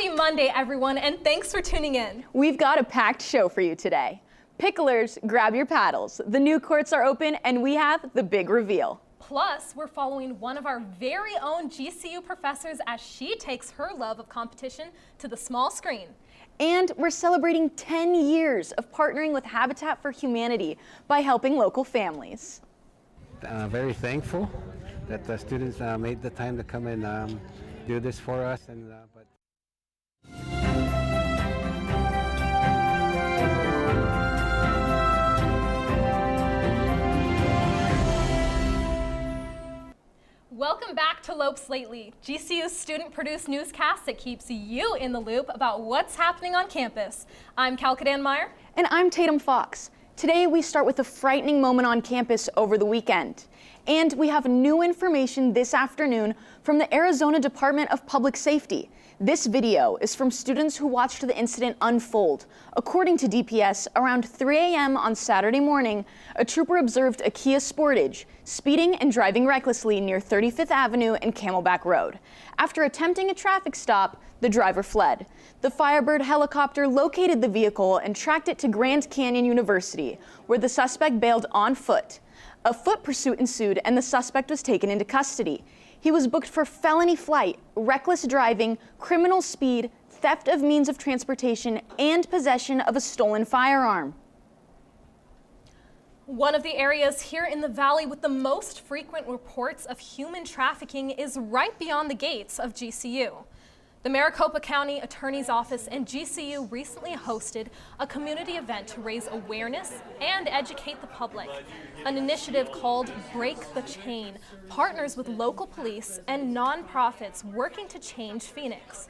Happy Monday, everyone, and thanks for tuning in. We've got a packed show for you today. Picklers, grab your paddles. The new courts are open, and we have the big reveal. Plus, we're following one of our very own GCU professors as she takes her love of competition to the small screen. And we're celebrating 10 years of partnering with Habitat for Humanity by helping local families. Very thankful that the students made the time to come and do this for us. Welcome back to Lopes Lately, GCU's student-produced newscast that keeps you in the loop about what's happening on campus. I'm Kalkidan Meyers. And I'm Tatum Fox. Today we start with a frightening moment on campus over the weekend. And we have new information this afternoon from the Arizona Department of Public Safety. This video is from students who watched the incident unfold. According to DPS, around 3 a.m. on Saturday morning, a trooper observed a Kia Sportage speeding and driving recklessly near 35th Avenue and Camelback Road. After attempting a traffic stop, the driver fled. The Firebird helicopter located the vehicle and tracked it to Grand Canyon University, where the suspect bailed on foot. A foot pursuit ensued and the suspect was taken into custody. He was booked for felony flight, reckless driving, criminal speed, theft of means of transportation, and possession of a stolen firearm. One of the areas here in the valley with the most frequent reports of human trafficking is right beyond the gates of GCU. The Maricopa County Attorney's Office and GCU recently hosted a community event to raise awareness and educate the public. An initiative called Break the Chain partners with local police and nonprofits working to change Phoenix.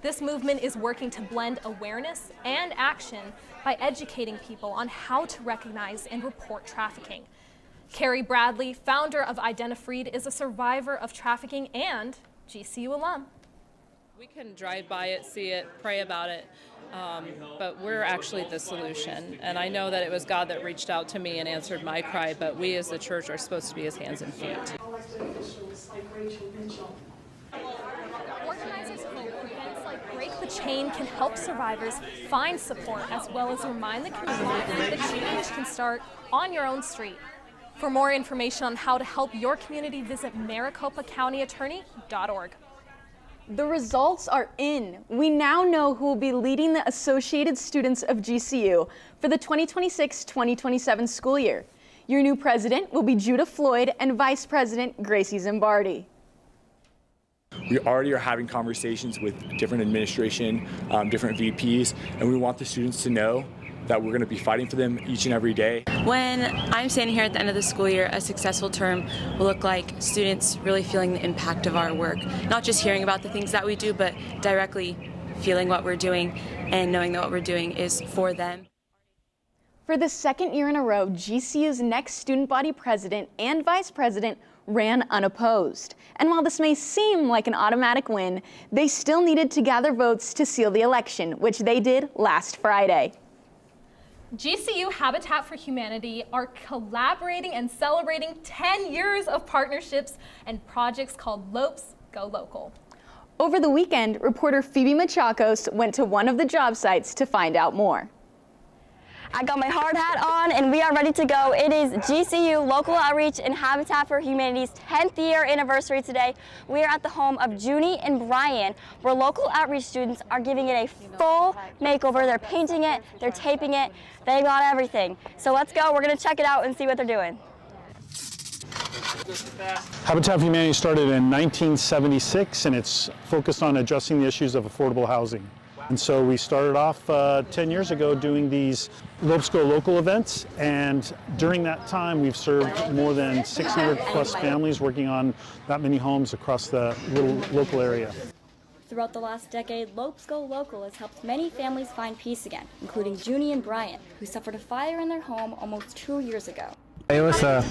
This movement is working to blend awareness and action by educating people on how to recognize and report trafficking. Carrie Bradley, founder of Identifreed, is a survivor of trafficking and GCU alum. We can drive by it, see it, pray about it, but we're actually the solution. And I know that it was God that reached out to me and answered my cry, but we as the church are supposed to be his hands and feet. Organizers hope events like Break the Chain can help survivors find support as well as remind the community that change can start on your own street. For more information on how to help your community, visit maricopacountyattorney.org. The results are in. We now know who will be leading the Associated Students of GCU for the 2026-2027 school year. Your new president will be Judah Floyd and Vice President Gracie Zimbardi. We already are having conversations with different administration, different VPs, and we want the students to know that we're going to be fighting for them each and every day. When I'm standing here at the end of the school year, a successful term will look like students really feeling the impact of our work. Not just hearing about the things that we do, but directly feeling what we're doing and knowing that what we're doing is for them. For the second year in a row, GCU's next student body president and vice president ran unopposed. And while this may seem like an automatic win, they still needed to gather votes to seal the election, which they did last Friday. GCU Habitat for Humanity are collaborating and celebrating 10 years of partnerships and projects called Lopes Go Local. Over the weekend, reporter Phoebe Machakos went to one of the job sites to find out more. I got my hard hat on and we are ready to go. It is GCU Local Outreach and Habitat for Humanity's 10th year anniversary today. We are at the home of Junie and Brian, where local outreach students are giving it a full makeover. They're painting it, they're taping it, they got everything. So let's go, we're gonna check it out and see what they're doing. Habitat for Humanity started in 1976 and it's focused on addressing the issues of affordable housing. And so we started off 10 years ago doing these Lopes Go Local events, and during that time we've served more than 600 plus families working on that many homes across the little local area. Throughout the last decade, Lopes Go Local has helped many families find peace again, including Junie and Brian, who suffered a fire in their home almost 2 years ago. It was a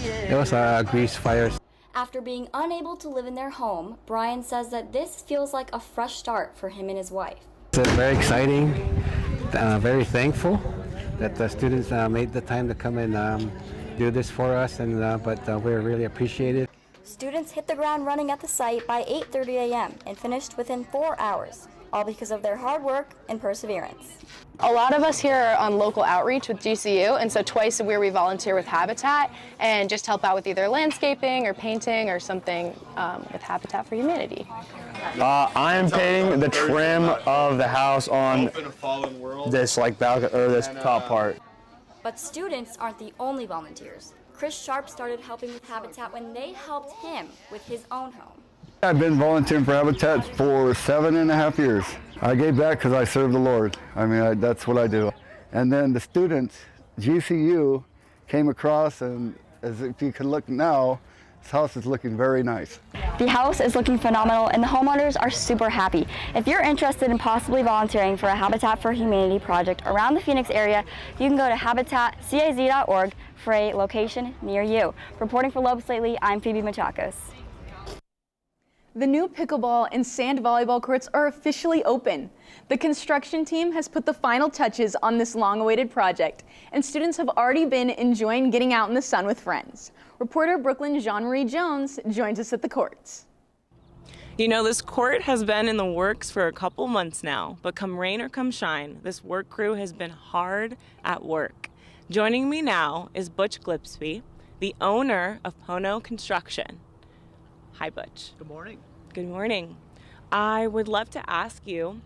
grease fire. After being unable to live in their home, Brian says that this feels like a fresh start for him and his wife. It's very exciting, very thankful that the students made the time to come and do this for us, and but we really appreciate it. Students hit the ground running at the site by 8:30 a.m. and finished within 4 hours. all because of their hard work and perseverance. A lot of us here are on local outreach with GCU, and so twice a year we volunteer with Habitat and just help out with either landscaping or painting or something with Habitat for Humanity. I'm painting the trim of the house on this balcony or this top part. But students aren't the only volunteers. Chris Sharp started helping with Habitat when they helped him with his own home. I've been volunteering for Habitat for 7.5 years. I gave back because I serve the Lord. I mean, that's what I do. And then the students, GCU, came across, and as if you can look now, this house is looking very nice. The house is looking phenomenal and the homeowners are super happy. If you're interested in possibly volunteering for a Habitat for Humanity project around the Phoenix area, you can go to habitatciz.org for a location near you. Reporting for Lopes Lately, I'm Phoebe Machakos. The new pickleball and sand volleyball courts are officially open. The construction team has put the final touches on this long-awaited project, and students have already been enjoying getting out in the sun with friends. Reporter Brooklyn Jean-Marie Jones joins us at the courts. You know, this court has been in the works for a couple months now, but come rain or come shine, this work crew has been hard at work. Joining me now is Butch Glipsby, the owner of Pono Construction. Hi, Butch. Good morning. Good morning. I would love to ask you,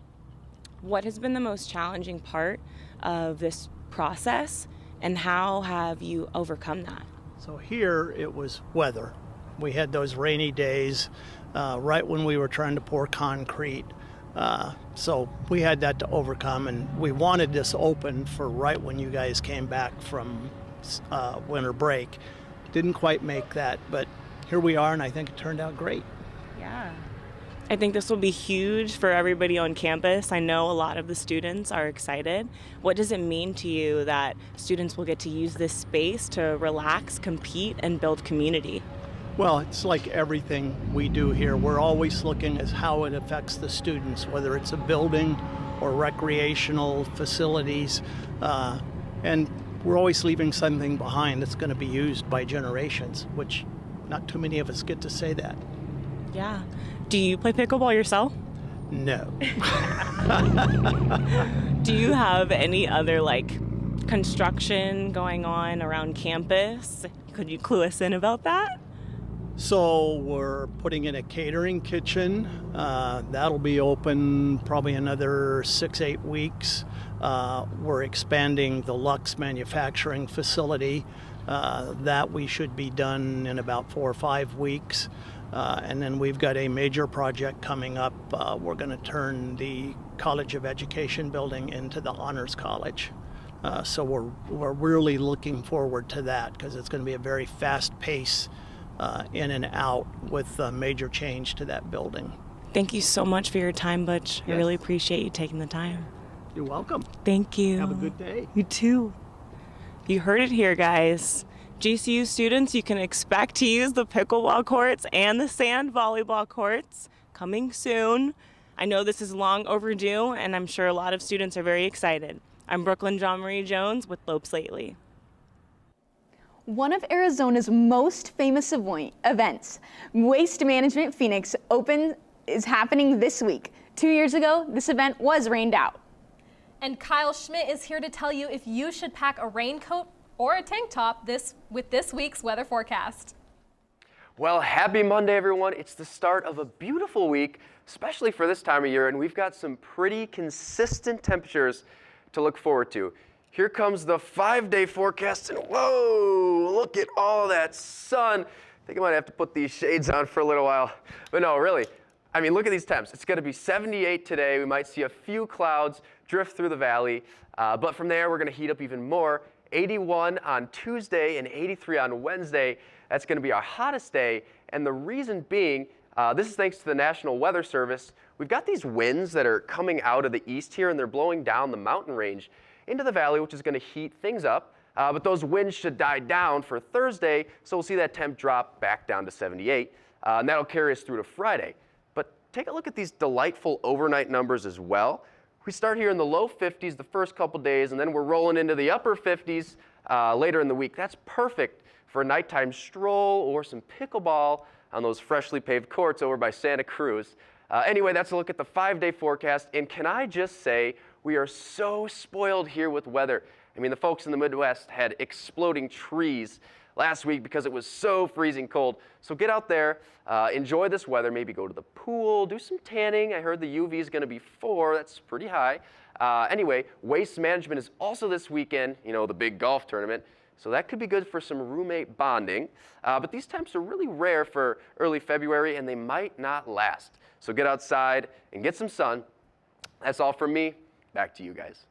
what has been the most challenging part of this process, and how have you overcome that? So here it was weather. We had those rainy days right when we were trying to pour concrete. So we had that to overcome, and we wanted this open for right when you guys came back from winter break. Didn't quite make that, but here we are, and I think it turned out great. Yeah. I think this will be huge for everybody on campus. I know a lot of the students are excited. What does it mean to you that students will get to use this space to relax, compete, and build community? Well, it's like everything we do here. We're always looking at how it affects the students, whether it's a building or recreational facilities. And we're always leaving something behind that's going to be used by generations, which not too many of us get to say that. Yeah. Do you play pickleball yourself? No. Do you have any other construction going on around campus? Could you clue us in about that? So we're putting in a catering kitchen. That'll be open probably another 6-8 weeks. We're expanding the Lux manufacturing facility. That we should be done in about 4 or 5 weeks. And then we've got a major project coming up. We're going to turn the College of Education building into the Honors College. So we're really looking forward to that because it's going to be a very fast pace in and out with a major change to that building. Thank you so much for your time, Butch. Yes. I really appreciate you taking the time. You're welcome. Thank you. Have a good day. You too. You heard it here, guys. GCU students, you can expect to use the pickleball courts and the sand volleyball courts coming soon. I know this is long overdue, and I'm sure a lot of students are very excited. I'm Brooklyn Jean-Marie Jones with Lopes Lately. One of Arizona's most famous events, Waste Management Phoenix Open, is happening this week. 2 years ago, this event was rained out. And Kyle Schmidt is here to tell you if you should pack a raincoat or a tank top with this week's weather forecast. Well, happy Monday, everyone. It's the start of a beautiful week, especially for this time of year, and we've got some pretty consistent temperatures to look forward to. Here comes the 5-day forecast, and whoa, look at all that sun. I think I might have to put these shades on for a little while. But no, really, I mean, look at these temps. It's going to be 78 today. We might see a few clouds drift through the valley, but from there, we're going to heat up even more. 81 on Tuesday and 83 on Wednesday. That's going to be our hottest day, and the reason being, this is thanks to the National Weather Service. We've got these winds that are coming out of the east here, and they're blowing down the mountain range into the valley, which is going to heat things up. But those winds should die down for Thursday, so we'll see that temp drop back down to 78, and that'll carry us through to Friday. But take a look at these delightful overnight numbers as well. We start here in the low 50s the first couple days, and then we're rolling into the upper 50s later in the week. That's perfect for a nighttime stroll or some pickleball on those freshly paved courts over by Santa Cruz. Anyway, that's a look at the 5-day forecast. And can I just say, we are so spoiled here with weather. I mean, the folks in the Midwest had exploding trees last week because it was so freezing cold. So get out there, enjoy this weather, maybe go to the pool, do some tanning. I heard the UV is going to be 4. That's pretty high. Anyway, waste management is also this weekend, you know, the big golf tournament. So that could be good for some roommate bonding. But these temps are really rare for early February, and they might not last. So get outside and get some sun. That's all from me. Back to you guys.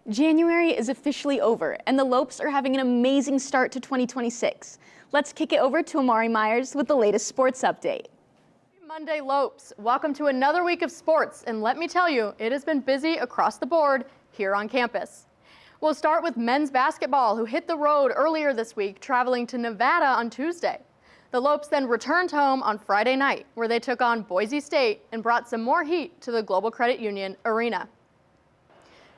January is officially over, and the Lopes are having an amazing start to 2026. Let's kick it over to AMARI Meyers with the latest sports update. Monday Lopes, welcome to another week of sports, and let me tell you, it has been busy across the board here on campus. We'll start with men's basketball, who hit the road earlier this week, traveling to Nevada on Tuesday. The Lopes then returned home on Friday night, where they took on Boise State and brought some more heat to the Global Credit Union arena.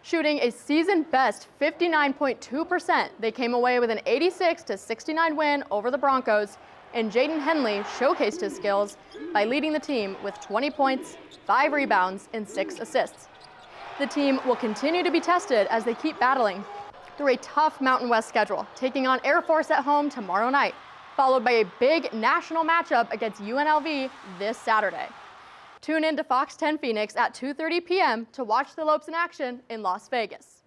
Shooting a season-best 59.2%, they came away with an 86-69 win over the Broncos, and Jaden Henley showcased his skills by leading the team with 20 points, 5 rebounds, and 6 assists. The team will continue to be tested as they keep battling through a tough Mountain West schedule, taking on Air Force at home tomorrow night, followed by a big national matchup against UNLV this Saturday. Tune in to Fox 10 Phoenix at 2:30 p.m. to watch the Lopes in action in Las Vegas.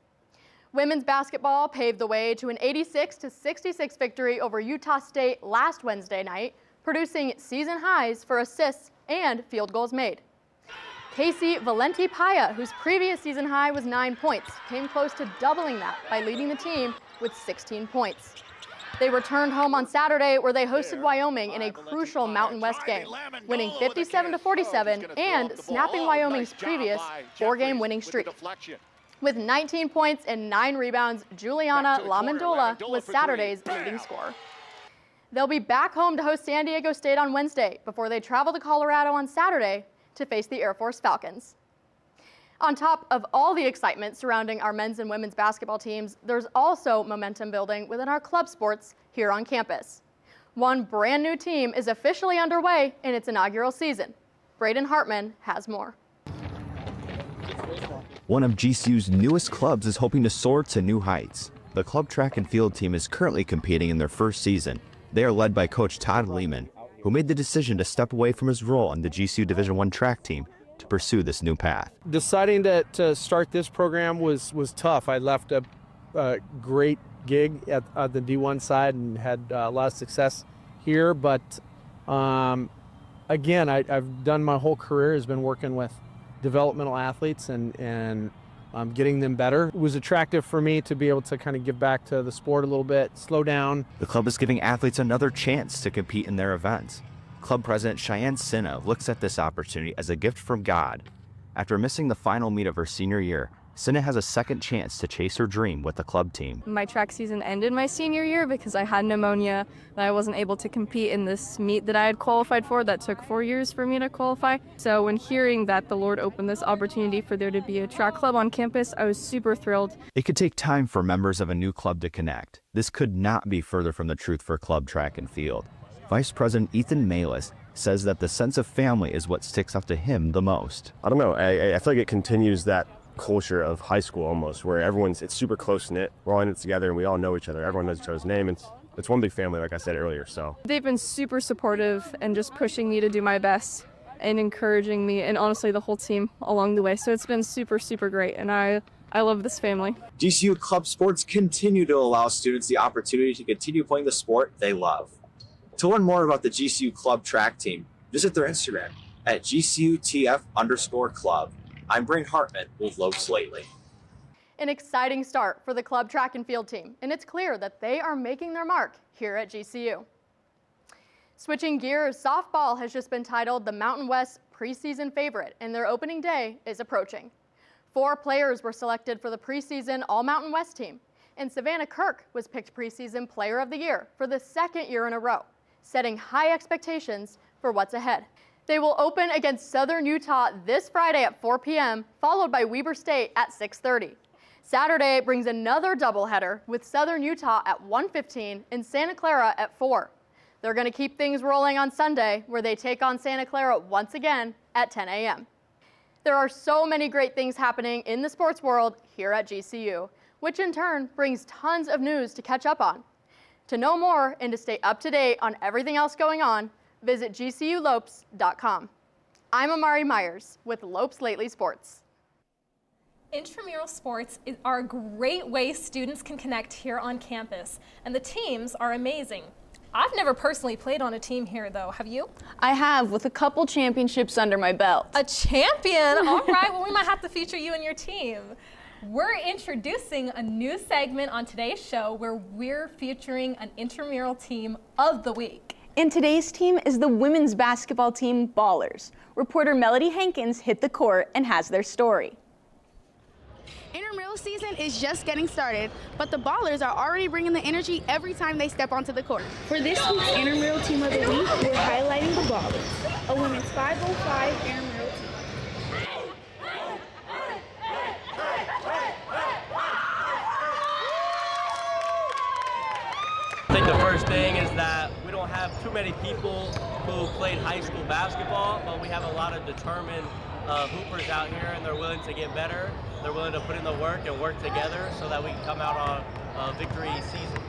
Women's basketball paved the way to an 86-66 victory over Utah State last Wednesday night, producing season highs for assists and field goals made. Casey Valenti-Paya, whose previous season high was 9 points, came close to doubling that by leading the team with 16 points. They returned home on Saturday, where they hosted Wyoming in a crucial Mountain West game, winning 57-47 and snapping Wyoming's previous 4-game winning streak. With 19 points and 9 rebounds, Juliana Lamandola was Saturday's leading scorer. They'll be back home to host San Diego State on Wednesday before they travel to Colorado on Saturday to face the Air Force Falcons. On top of all the excitement surrounding our men's and women's basketball teams, there's also momentum building within our club sports here on campus. One brand new team is officially underway in its inaugural season. Braden Hartman has more. One of GCU's newest clubs is hoping to soar to new heights. The club track and field team is currently competing in their first season. They are led by Coach Todd Lehman, who made the decision to step away from his role on the GCU Division I track team to pursue this new path. Deciding to start this program was tough. I left a great gig at the D1 side and had a lot of success here, but again, I've done my whole career has been working with developmental athletes and getting them better. It was attractive for me to be able to kind of give back to the sport a little bit, slow down. The club is giving athletes another chance to compete in their events. Club President Cheyenne Sinna looks at this opportunity as a gift from God. After missing the final meet of her senior year, Sinna has a second chance to chase her dream with the club team. My track season ended my senior year because I had pneumonia and I wasn't able to compete in this meet that I had qualified for that took 4 years for me to qualify. So when hearing that the Lord opened this opportunity for there to be a track club on campus, I was super thrilled. It could take time for members of a new club to connect. This could not be further from the truth for club track and field. Vice President Ethan Malis says that the sense of family is what sticks out to him the most. I don't know, I feel like it continues that culture of high school almost, where it's super close-knit. We're all in it together and we all know each other. Everyone knows each other's name. It's one big family, like I said earlier. So they've been super supportive and just pushing me to do my best and encouraging me, and honestly the whole team along the way. So it's been super, super great, and I love this family. GCU club sports continue to allow students the opportunity to continue playing the sport they love. To learn more about the GCU club track team, visit their Instagram at GCUTF_club. I'm Braden Hartman with Lopes Lately. An exciting start for the club track and field team, and it's clear that they are making their mark here at GCU. Switching gears, softball has just been titled the Mountain West preseason favorite, and their opening day is approaching. 4 players were selected for the preseason All-Mountain West team, and Savannah Kirk was picked preseason Player of the Year for the 2nd year in a row, setting high expectations for what's ahead. They will open against Southern Utah this Friday at 4 p.m., followed by Weber State at 6:30. Saturday brings another doubleheader with Southern Utah at 1:15 and Santa Clara at 4. They're going to keep things rolling on Sunday, where they take on Santa Clara once again at 10 a.m. There are so many great things happening in the sports world here at GCU, which in turn brings tons of news to catch up on. To know more and to stay up to date on everything else going on, visit gculopes.com. I'm AMARI Meyers with Lopes Lately Sports. Intramural sports are a great way students can connect here on campus, and the teams are amazing. I've never personally played on a team here, though. Have you? I have, with a couple championships under my belt. A champion? All right, well, we might have to feature you and your team. We're introducing a new segment on today's show where we're featuring an intramural team of the week. And today's team is the women's basketball team, Ballers. Reporter Melody Hankins hit the court and has their story. Intramural season is just getting started, but the Ballers are already bringing the energy every time they step onto the court. For this week's Intramural Team of the Week, we're highlighting the Ballers, a women's 505 intramural team. I think the first thing is that we don't have too many people who played high school basketball, but we have a lot of determined hoopers out here, and they're willing to get better. They're willing to put in the work and work together so that we can come out on a victory season.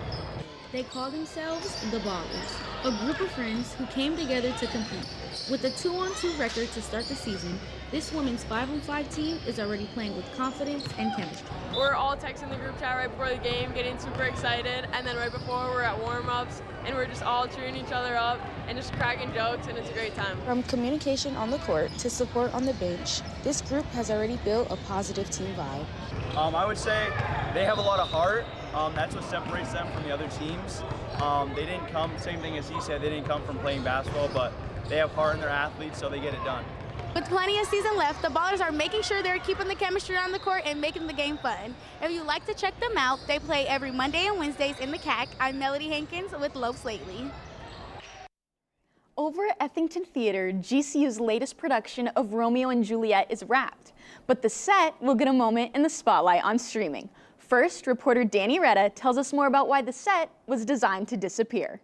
They call themselves the Ballers, a group of friends who came together to compete. With a 2-on-2 record to start the season, this women's 5-on-5 team is already playing with confidence and chemistry. We're all texting the group chat right before the game, getting super excited, and then right before we're at warm-ups, and we're just all cheering each other up and just cracking jokes, and it's a great time. From communication on the court to support on the bench, this group has already built a positive team vibe. I would say they have a lot of heart. That's what separates them from the other teams. They didn't come, same thing as he said, they didn't come from playing basketball, but they have heart in their athletes, so they get it done. With plenty of season left, the Ballers are making sure they're keeping the chemistry on the court and making the game fun. If you'd like to check them out, they play every Monday and Wednesdays in the CAC. I'm Melody Hankins with Lopes Lately. Over at Effington Theater, GCU's latest production of Romeo and Juliet is wrapped, but the set will get a moment in the spotlight on streaming. First, reporter Danny Retta tells us more about why the set was designed to disappear.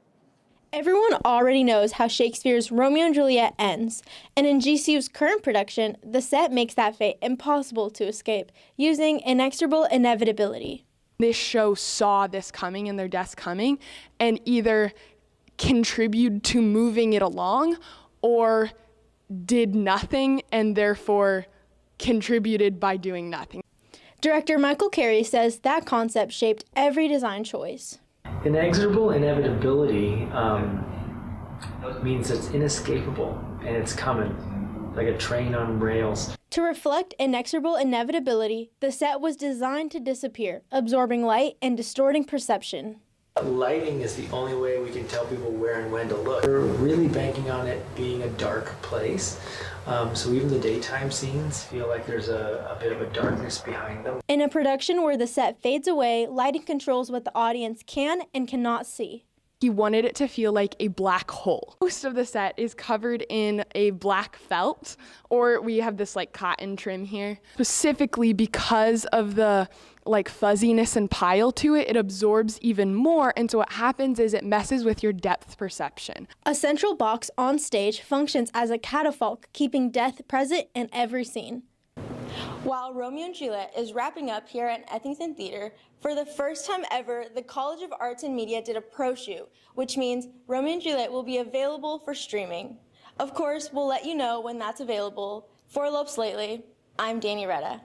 Everyone already knows how Shakespeare's Romeo and Juliet ends, and in GCU's current production, the set makes that fate impossible to escape, using inexorable inevitability. This show saw this coming and their deaths coming, and either contributed to moving it along, or did nothing and therefore contributed by doing nothing. Director Michael Carey says that concept shaped every design choice. Inexorable inevitability means it's inescapable and it's coming, like a train on rails. To reflect inexorable inevitability, the set was designed to disappear, absorbing light and distorting perception. Lighting is the only way we can tell people where and when to look. We're really banking on it being a dark place, so even the daytime scenes feel like there's a bit of a darkness behind them. In a production where the set fades away, lighting controls what the audience can and cannot see. He wanted it to feel like a black hole. Most of the set is covered in a black felt, or we have this like cotton trim here. Specifically because of the like fuzziness and pile to it, it absorbs even more, and so what happens is it messes with your depth perception. A central box on stage functions as a catafalque, keeping death present in every scene. While Romeo and Juliet is wrapping up here at Effington Theater, for the first time ever, the College of Arts and Media did a pro shoot, which means Romeo and Juliet will be available for streaming. Of course, we'll let you know when that's available. For Lopes Lately, I'm Danny Retta.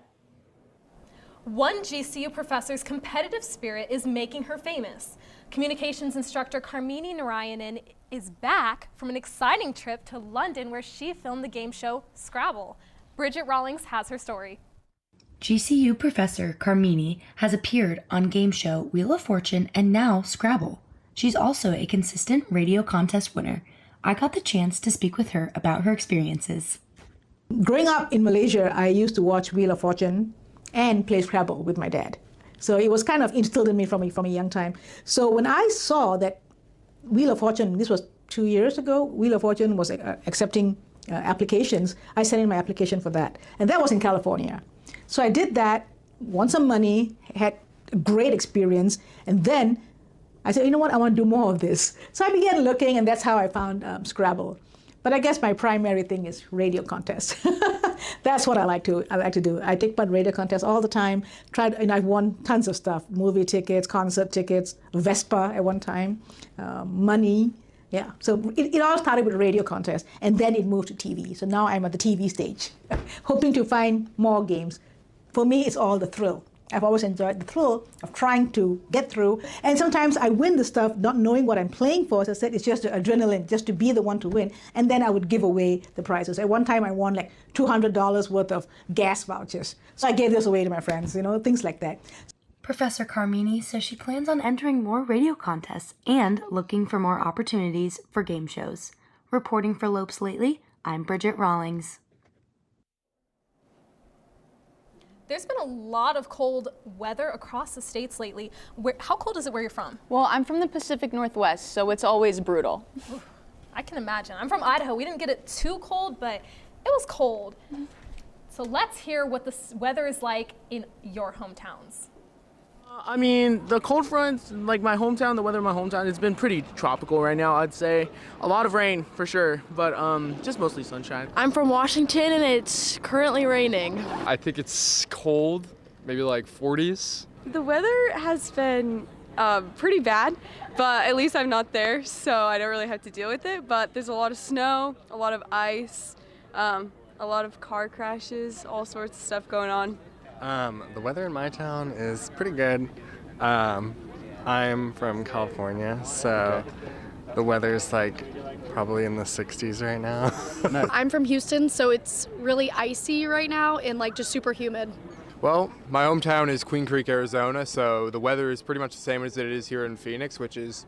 One GCU professor's competitive spirit is making her famous. Communications instructor Karmini Narayanan is back from an exciting trip to London where she filmed the game show Scrabble. Bridget Rawlings has her story. GCU professor Karmini has appeared on game show Wheel of Fortune and now Scrabble. She's also a consistent radio contest winner. I got the chance to speak with her about her experiences. Growing up in Malaysia, I used to watch Wheel of Fortune and play Scrabble with my dad. So it was kind of instilled in me from a young time. So when I saw that Wheel of Fortune, this was 2 years ago, Wheel of Fortune was accepting applications, I sent in my application for that. And that was in California. So I did that, won some money, had a great experience, and then I said, you know what, I want to do more of this. So I began looking, and that's how I found Scrabble. But I guess my primary thing is radio contests. That's what I like to do. I take part in radio contests all the time. And I've won tons of stuff: movie tickets, concert tickets, Vespa at one time, money. Yeah. So it all started with a radio contest, and then it moved to TV. So now I'm at the TV stage, hoping to find more games. For me, it's all the thrill. I've always enjoyed the thrill of trying to get through. And sometimes I win the stuff not knowing what I'm playing for. As I said, it's just the adrenaline, just to be the one to win. And then I would give away the prizes. At one time, I won like $200 worth of gas vouchers. So I gave this away to my friends, things like that. Professor Karmini says she plans on entering more radio contests and looking for more opportunities for game shows. Reporting for Lopes Lately, I'm Bridget Rawlings. There's been a lot of cold weather across the states lately. How cold is it where you're from? Well, I'm from the Pacific Northwest, so it's always brutal. I can imagine. I'm from Idaho. We didn't get it too cold, but it was cold. So let's hear what the weather is like in your hometowns. I mean, the cold fronts, like my hometown, the weather in my hometown, it's been pretty tropical right now, I'd say. A lot of rain, for sure, but just mostly sunshine. I'm from Washington, and it's currently raining. I think it's cold, maybe like 40s. The weather has been pretty bad, but at least I'm not there, so I don't really have to deal with it. But there's a lot of snow, a lot of ice, a lot of car crashes, all sorts of stuff going on. The weather in my town is pretty good. I'm from California, so the weather's like probably in the 60s right now. I'm from Houston, so it's really icy right now and like just super humid. Well, my hometown is Queen Creek, Arizona, so the weather is pretty much the same as it is here in Phoenix, which is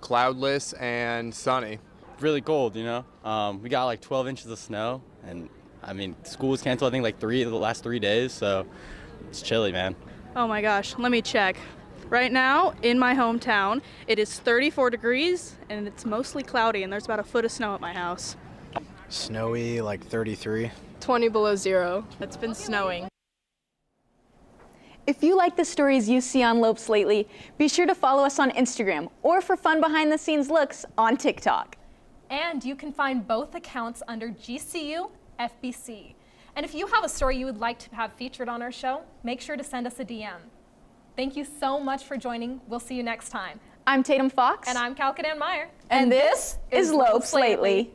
cloudless and sunny. Really cold, we got like 12 inches of snow, and I mean, school was canceled, I think like the last 3 days, so it's chilly, man. Oh my gosh, let me check. Right now, in my hometown, it is 34 degrees and it's mostly cloudy, and there's about a foot of snow at my house. Snowy, like 33. 20 below zero. It's been snowing. If you like the stories you see on Lopes Lately, be sure to follow us on Instagram or for fun behind-the-scenes looks on TikTok. And you can find both accounts under GCU FBC. And if you have a story you would like to have featured on our show, make sure to send us a DM. Thank you so much for joining. We'll see you next time. I'm Tatum Fox. And I'm Kalkidan Meyers. And this is Lopes Lately.